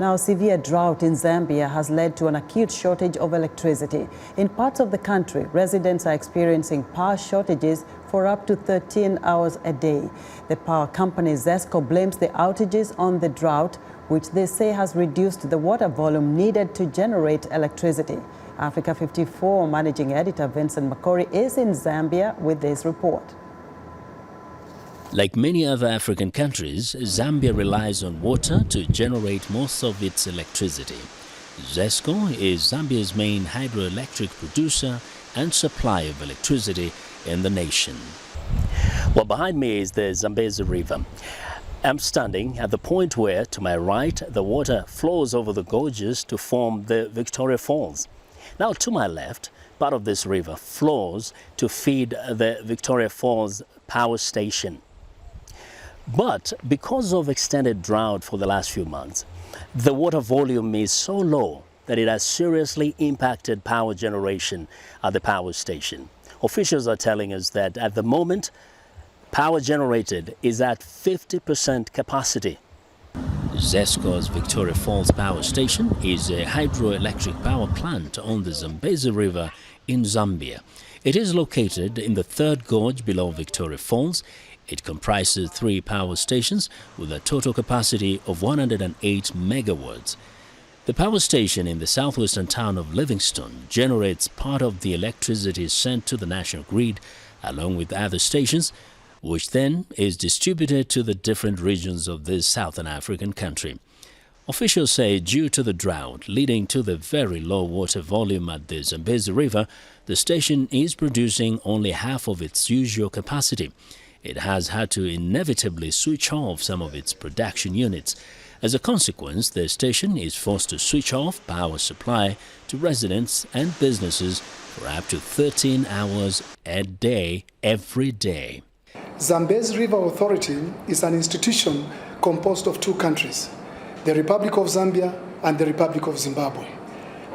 Now, severe drought in Zambia has led to an acute shortage of electricity. In parts of the country, residents are experiencing power shortages for up to 13 hours a day. The power company ZESCO blames the outages on the drought, which they say has reduced the water volume needed to generate electricity. Africa 54 Managing Editor Vincent Makori is in Zambia with this report. Like many other African countries, Zambia relies on water to generate most of its electricity. ZESCO is Zambia's main hydroelectric producer and supplier of electricity in the nation. Well, behind me is the Zambezi River. I'm standing at the point where, to my right, the water flows over the gorges to form the Victoria Falls. Now, to my left, part of this river flows to feed the Victoria Falls power station. But because of extended drought for the last few months, the water volume is so low that it has seriously impacted power generation at the power station. Officials are telling us that at the moment, power generated is at 50% capacity. ZESCO's Victoria Falls Power Station is a hydroelectric power plant on the Zambezi River in Zambia. It is located in the third gorge below Victoria Falls. It comprises 3 power stations with a total capacity of 108 megawatts. The power station in the southwestern town of Livingstone generates part of the electricity sent to the national grid, along with other stations, which then is distributed to the different regions of this southern African country. Officials say due to the drought leading to the very low water volume at the Zambezi River, the station is producing only half of its usual capacity. It has had to inevitably switch off some of its production units. As a consequence, the station is forced to switch off power supply to residents and businesses for up to 13 hours a day, every day. Zambezi River Authority is an institution composed of 2 countries, the Republic of Zambia and the Republic of Zimbabwe.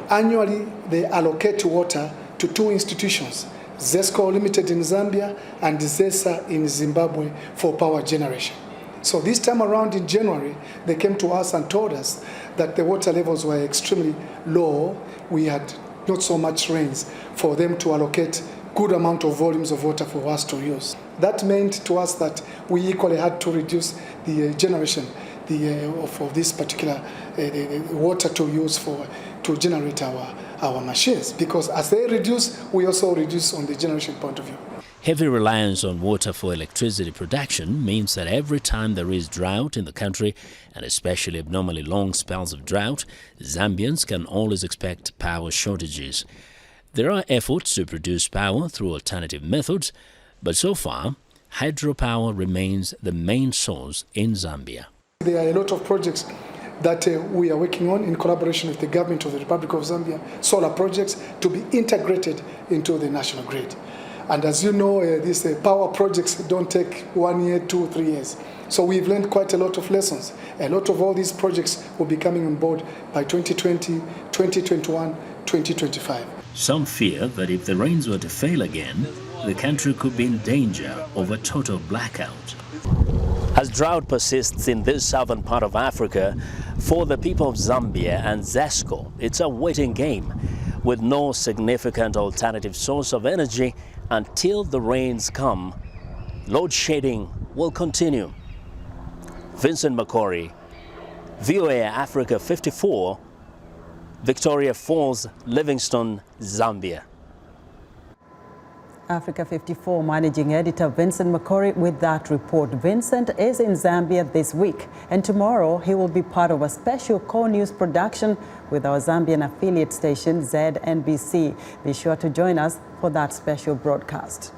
Annually, they allocate water to 2 institutions, ZESCO Limited in Zambia and ZESA in Zimbabwe for power generation. So this time around in January, they came to us and told us that the water levels were extremely low. We had not so much rains for them to allocate good amount of volumes of water for us to use. That meant to us that we equally had to reduce the generation of this particular water to use to generate our machines, because as they reduce, we also reduce on the generation point of view. Heavy reliance on water for electricity production means that every time there is drought in the country, and especially abnormally long spells of drought, Zambians can always expect power shortages. There are efforts to produce power through alternative methods, but so far, hydropower remains the main source in Zambia. There are a lot of projects that we are working on in collaboration with the government of the Republic of Zambia, solar projects to be integrated into the national grid. And as you know, these power projects don't take 1 year, 2, 3 years. So we've learned quite a lot of lessons. A lot of all these projects will be coming on board by 2020, 2021, 2025. Some fear that if the rains were to fail again, the country could be in danger of a total blackout. As drought persists in this southern part of Africa, for the people of Zambia and ZESCO, it's a waiting game with no significant alternative source of energy until the rains come. Load shedding will continue. Vincent Makori, VOA Africa 54, Victoria Falls, Livingstone, Zambia. Africa 54 Managing Editor Vincent Makori with that report. Vincent is in Zambia this week, and tomorrow he will be part of a special core news production with our Zambian affiliate station ZNBC. Be sure to join us for that special broadcast.